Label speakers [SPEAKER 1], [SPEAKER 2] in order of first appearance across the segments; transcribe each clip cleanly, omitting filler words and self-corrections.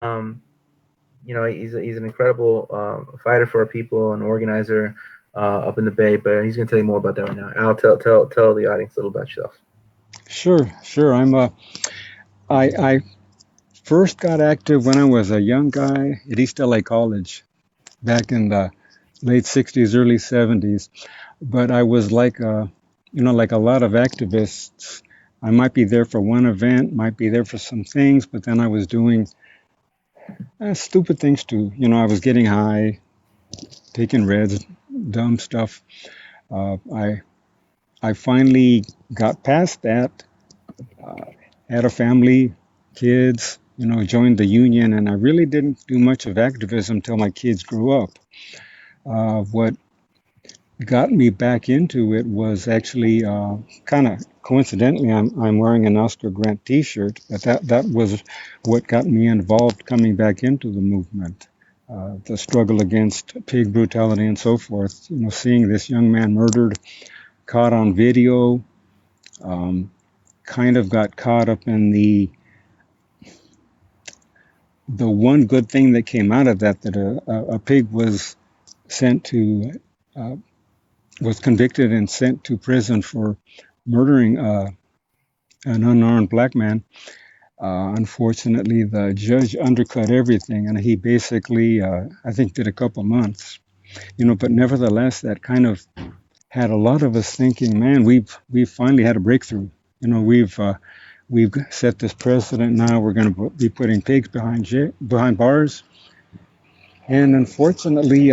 [SPEAKER 1] Um, he's an incredible fighter for our people, an organizer up in the Bay. But he's going to tell you more about that right now. Al, tell the audience a little about yourself.
[SPEAKER 2] Sure, sure. I first got active when I was a young guy at East LA College back in the late 60s, early 70s. But I was like a lot of activists. I might be there for one event, might be there for some things, but then I was doing stupid things too. I was getting high, taking reds, dumb stuff. I finally got past that, had a family, kids, joined the union, and I really didn't do much of activism until my kids grew up. What got me back into it was actually kind of coincidentally, I'm wearing an Oscar Grant T-shirt, but that was what got me involved coming back into the movement. The struggle against pig brutality and so forth. Seeing this young man murdered, caught on video, um, kind of got caught up in the one good thing that came out of that a pig was sent to uh, was convicted and sent to prison for murdering an unarmed black man. Unfortunately, the judge undercut everything, and he basically, I think, did a couple months. But nevertheless, that kind of had a lot of us thinking, man, we've finally had a breakthrough. We've set this precedent now. We're going to be putting pigs behind bars, and unfortunately,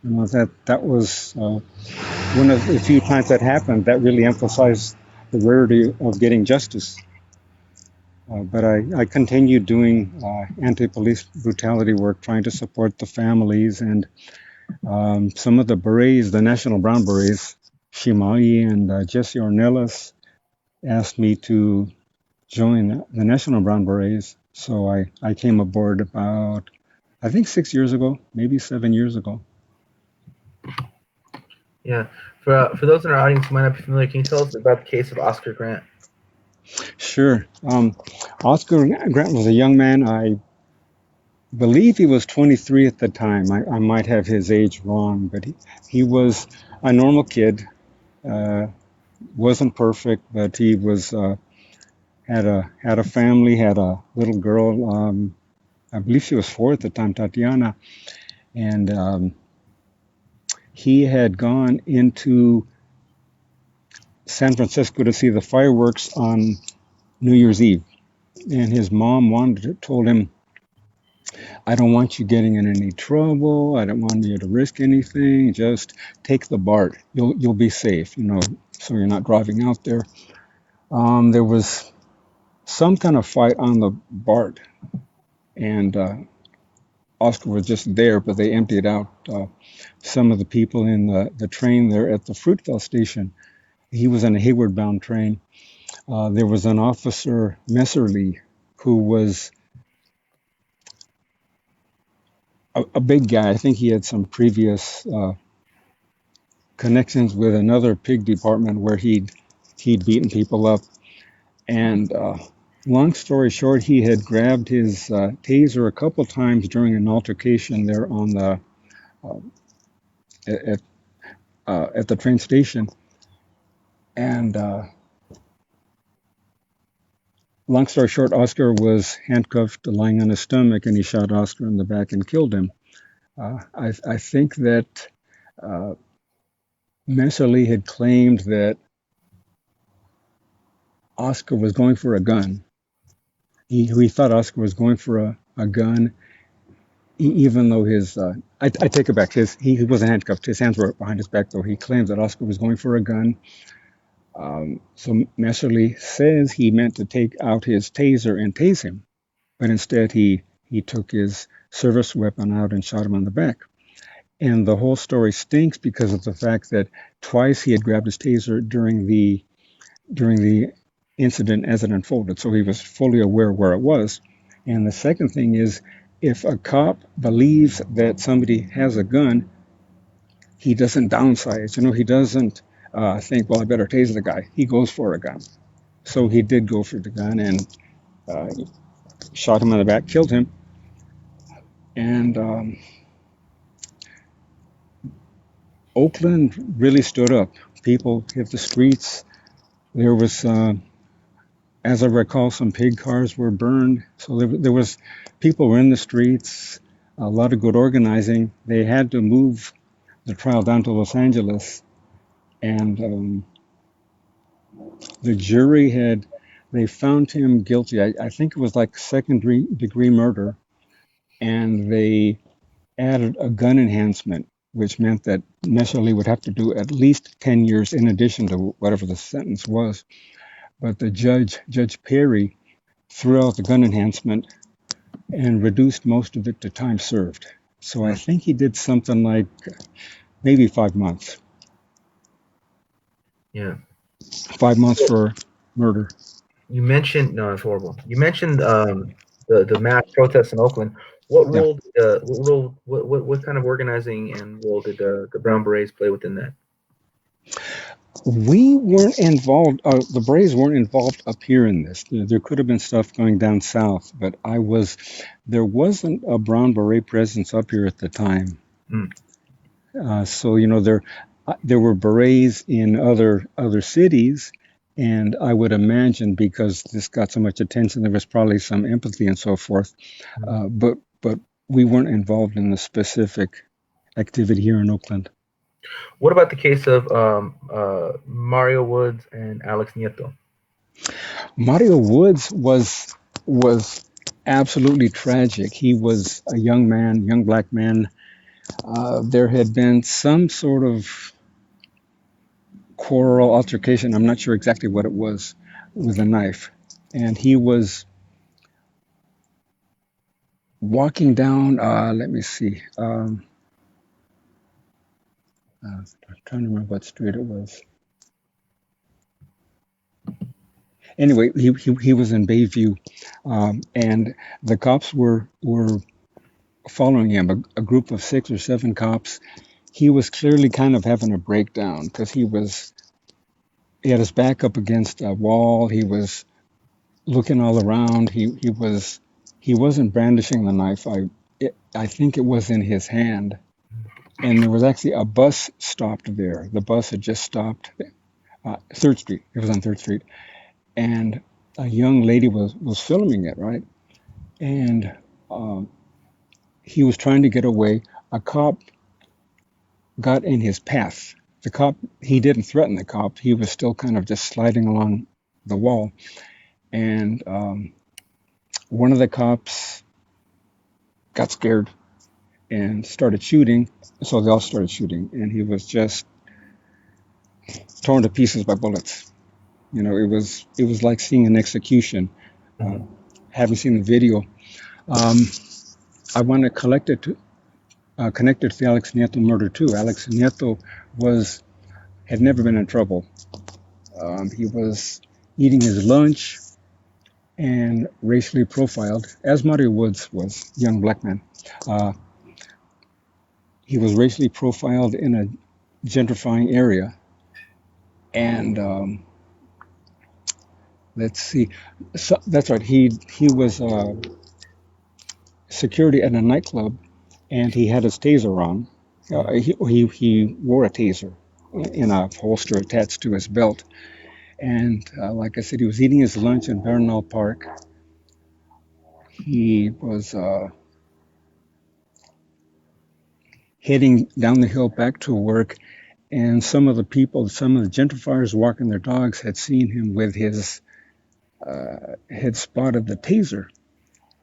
[SPEAKER 2] that was one of the few times that happened. That really emphasized the rarity of getting justice. But I continued doing anti-police brutality work, trying to support the families and some of the berets, the National Brown Berets, Shimai and Jesse Ornelas, asked me to join the National Brown Berets. So I came aboard about, I think 6 years ago, maybe 7 years ago.
[SPEAKER 1] Yeah. For those in our audience who might not be familiar, can you tell us about the case of Oscar Grant?
[SPEAKER 2] Sure. Oscar Grant was a young man. I believe he was 23 at the time. I might have his age wrong, but he was a normal kid. Uh, wasn't perfect, but he was had a family, had a little girl. I believe she was 4 at the time, Tatiana, and he had gone into San Francisco to see the fireworks on New Year's Eve, and his mom told him, "I don't want you getting in any trouble. I don't want you to risk anything. Just take the BART. You'll be safe, so you're not driving out there." There was some kind of fight on the BART, and Oscar was just there, but they emptied out some of the people in the train there at the Fruitvale station. He was in a Hayward bound train. There was an officer, Messerly, who was a big guy. I think he had some previous connections with another pig department where he'd beaten people up. And long story short, he had grabbed his taser a couple times during an altercation there on the uh, at at the train station. And long story short, Oscar was handcuffed, lying on his stomach, and he shot Oscar in the back and killed him. I think that uh, Messerly had claimed that Oscar was going for a gun. He thought Oscar was going for a gun, even though I take it back. He wasn't handcuffed. His hands were behind his back, though. He claimed that Oscar was going for a gun. So Messerly says he meant to take out his taser and tase him, but instead he took his service weapon out and shot him on the back. And the whole story stinks because of the fact that twice he had grabbed his taser during the incident as it unfolded, so he was fully aware where it was. And the second thing is, if a cop believes that somebody has a gun, he doesn't downsize. He doesn't think, well, I better tase the guy. He goes for a gun. So he did go for the gun, and uh, shot him in the back, killed him, and Oakland really stood up. People hit the streets. There was, as I recall, some pig cars were burned. So there was people were in the streets. A lot of good organizing. They had to move the trial down to Los Angeles, and the jury had they found him guilty. I think it was like second degree murder, and they added a gun enhancement, which meant that Messerly would have to do at least 10 years in addition to whatever the sentence was. But the Judge Perry, threw out the gun enhancement and reduced most of it to time served. So I think he did something like maybe 5 months.
[SPEAKER 1] Yeah.
[SPEAKER 2] 5 months for murder.
[SPEAKER 1] You mentioned no, it's horrible. You mentioned the mass protests in Oakland. What
[SPEAKER 2] Yeah.
[SPEAKER 1] role? What role? What kind of organizing and role did the Brown Berets play within that?
[SPEAKER 2] We weren't involved, the Braves weren't involved up here in this. There could have been stuff going down south, but there wasn't a Brown Beret presence up here at the time.
[SPEAKER 1] Mm.
[SPEAKER 2] So, there were berets in other cities, and I would imagine because this got so much attention, there was probably some empathy and so forth. But we weren't involved in the specific activity here in Oakland.
[SPEAKER 1] What about the case of Mario Woods and Alex Nieto?
[SPEAKER 2] Mario Woods was absolutely tragic. He was a young black man. There had been some sort of quarrel, altercation. I'm not sure exactly what it was with a knife, and he was walking down. Let me see. I'm trying to remember what street it was. Anyway, he was in Bayview, and the cops were following him. A group of 6 or 7 cops. He was clearly kind of having a breakdown because he had his back up against a wall. He was looking all around. He wasn't brandishing the knife. I think it was in his hand. And there was actually a bus stopped there. The bus had just stopped. 3rd Street. It was on 3rd Street. And a young lady was filming it, right? And he was trying to get away. A cop got in his path. The cop, he didn't threaten the cop. He was still kind of just sliding along the wall. And one of the cops got scared and started shooting. So they all started shooting. And he was just torn to pieces by bullets. It was like seeing an execution. Having seen the video, I want to connect it to the Alex Nieto murder too. Alex Nieto had never been in trouble. He was eating his lunch and racially profiled, as Mario Woods was, young black man. He was racially profiled in a gentrifying area, and let's see. So, that's right. He was security at a nightclub, and he had his taser on. He wore a taser in a holster attached to his belt. And like I said, he was eating his lunch in Bernal Park. He was heading down the hill back to work, and some of the gentrifiers walking their dogs had seen him with had spotted the taser,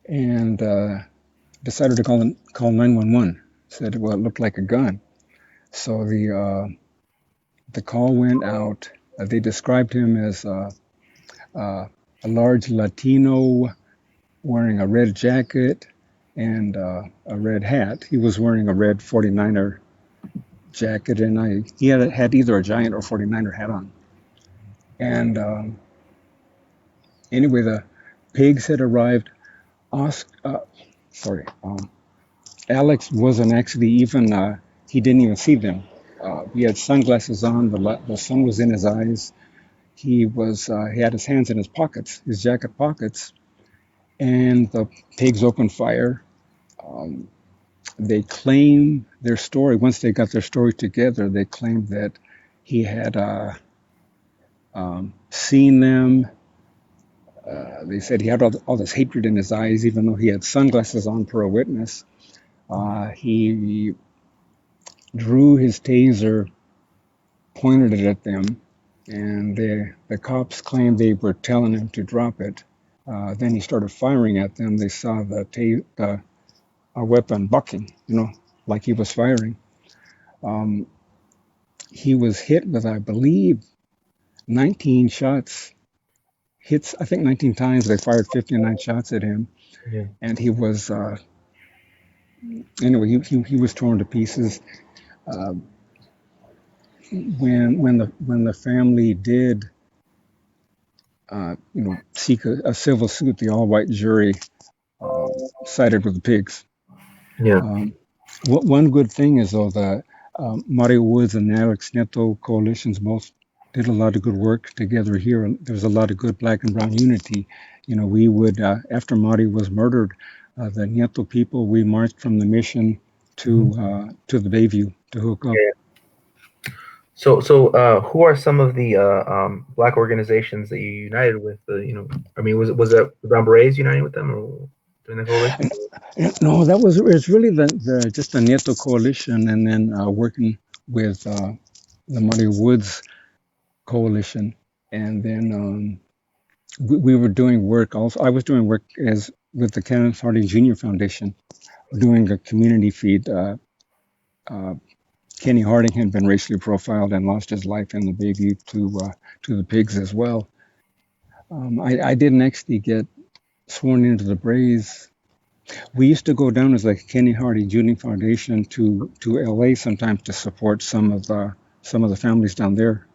[SPEAKER 2] and decided to call 911. Said, well, it looked like a gun. So the call went out. They described him as a large Latino wearing a red jacket and a red hat. He was wearing a red 49er jacket, and he had either a Giant or 49er hat on. And anyway, the pigs had arrived. Alex wasn't actually even, he didn't even see them. He had sunglasses on, the sun was in his eyes. He had his hands in his pockets, his jacket pockets, and the pigs opened fire. Um, they claim their story. Once they got their story together, they claimed that he had seen them. They said he had all this hatred in his eyes, even though he had sunglasses on for a witness. He drew his taser, pointed it at them, and the cops claimed they were telling him to drop it. Then he started firing at them. They saw the a weapon bucking, like he was firing. Um, he was hit with, I believe, 19 shots. Hits, I think, 19 times. They fired 59 shots at him,
[SPEAKER 1] Yeah.
[SPEAKER 2] and he was anyway. He was torn to pieces. Uh, when the family did, seek a civil suit, the all-white jury uh, sided with the pigs.
[SPEAKER 1] Yeah.
[SPEAKER 2] Um, one good thing is though that Mario Woods and Alex Nieto coalitions both did a lot of good work together here. And there was a lot of good black and brown unity. We would after Mario was murdered, the Nieto people, we marched from the mission
[SPEAKER 1] Mhm.
[SPEAKER 2] to the Bayview to hook up.
[SPEAKER 1] Yeah. So, who are some of the black organizations that you united with? I mean, was that the Brown Berets uniting with them or during the coalition?
[SPEAKER 2] No, it's really the just the Nieto coalition, and then working with the Mario Woods coalition, and then we were doing work also. I was doing work as with the Kenneth Harding Jr. Foundation, doing a community feed. Uh, Kenny Harding had been racially profiled and lost his life in the Bayview to the pigs as well. I didn't actually get sworn into the Braves. We used to go down as like Kenny Harding Jr. Foundation to LA sometimes to support some of the families down there,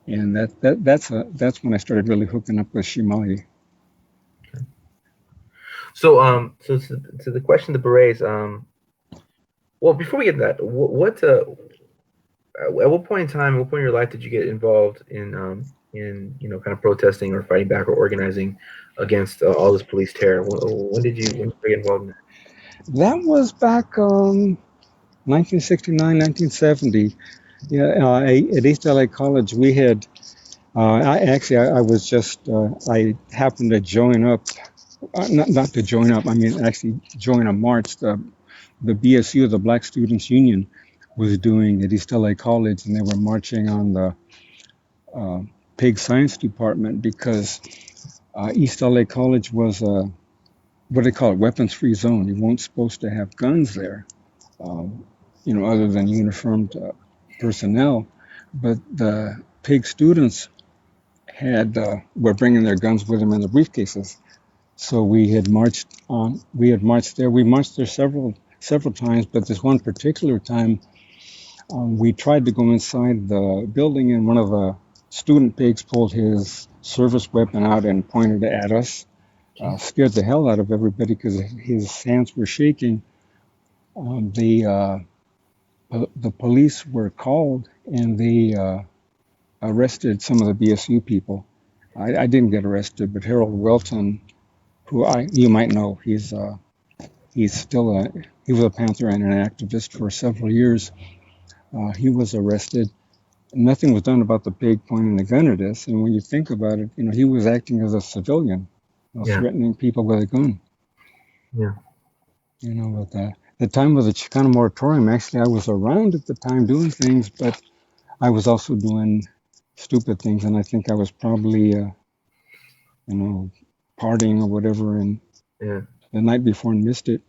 [SPEAKER 2] and that's when I started really hooking up with Shimali.
[SPEAKER 1] So, to the question, the berets. Well, before we get to that, at what point in time, what point in your life did you get involved in kind of protesting or fighting back or organizing against all this police terror? When did you get involved in that?
[SPEAKER 2] That was back 1969, 1970. Yeah, at East LA College, we had. I was just. I happened to join up. Not to join up. I mean, actually join a march. The BSU, the Black Students Union, was doing at East LA College, and they were marching on the uh, Pig Science Department because East LA College was a what do they call it, weapons-free zone. You weren't supposed to have guns there, um, other than uniformed personnel. But the Pig students were bringing their guns with them in the briefcases. So we had marched on. We had marched there. We marched there several times, but this one particular time, we tried to go inside the building, and one of the student pigs pulled his service weapon out and pointed it at us. Scared the hell out of everybody because his hands were shaking. The police were called, and they arrested some of the BSU people. I didn't get arrested, but Harold Welton, who you might know, he's still he was a Panther and an activist for several years. He was arrested. Nothing was done about the pig pointing the gun at us. And when you think about it, he was acting as a civilian,
[SPEAKER 1] Yeah,
[SPEAKER 2] threatening people with a gun.
[SPEAKER 1] yeah.
[SPEAKER 2] But the time of the Chicano moratorium, actually, I was around at the time doing things, but I was also doing stupid things, and I think I was probably, you know, partying or whatever, and
[SPEAKER 1] Yeah.
[SPEAKER 2] the night before and missed it.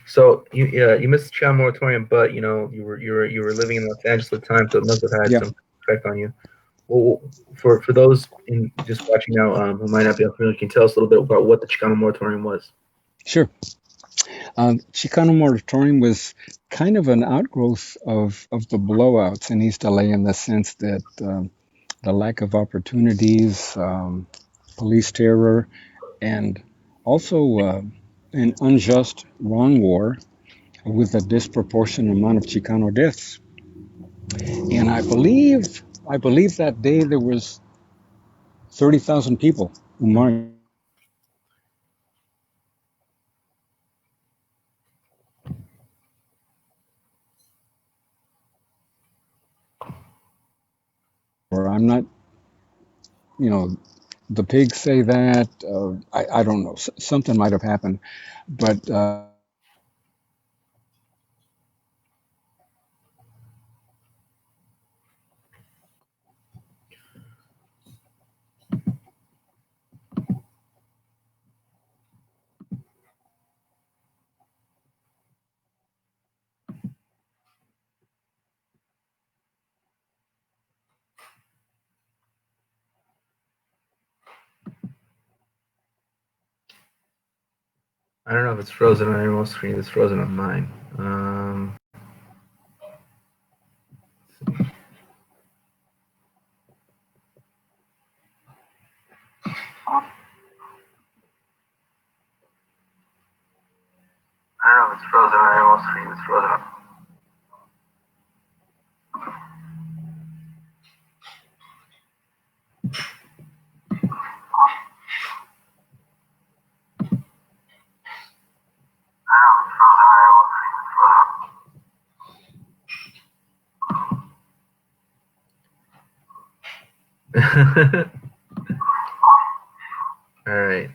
[SPEAKER 1] So you missed the child moratorium, but you were living in Los Angeles at the time, so it must have had
[SPEAKER 2] Yeah,
[SPEAKER 1] some effect on you. Well, for those in just watching now who might not be familiar, can you tell us a little bit about what the Chicano moratorium was?
[SPEAKER 2] sure. Chicano moratorium was kind of an outgrowth of the blowouts in East LA in the sense that the lack of opportunities, police terror, and also an unjust wrong war with a disproportionate amount of Chicano deaths. And I believe that day there was 30,000 people who marched. or I'm not, you know, the pigs say that. I don't know. Something might have happened, but
[SPEAKER 1] I don't know if it's frozen on everyone's screen. It's frozen on mine. I don't know if it's frozen on everyone's screen. It's frozen on. All right.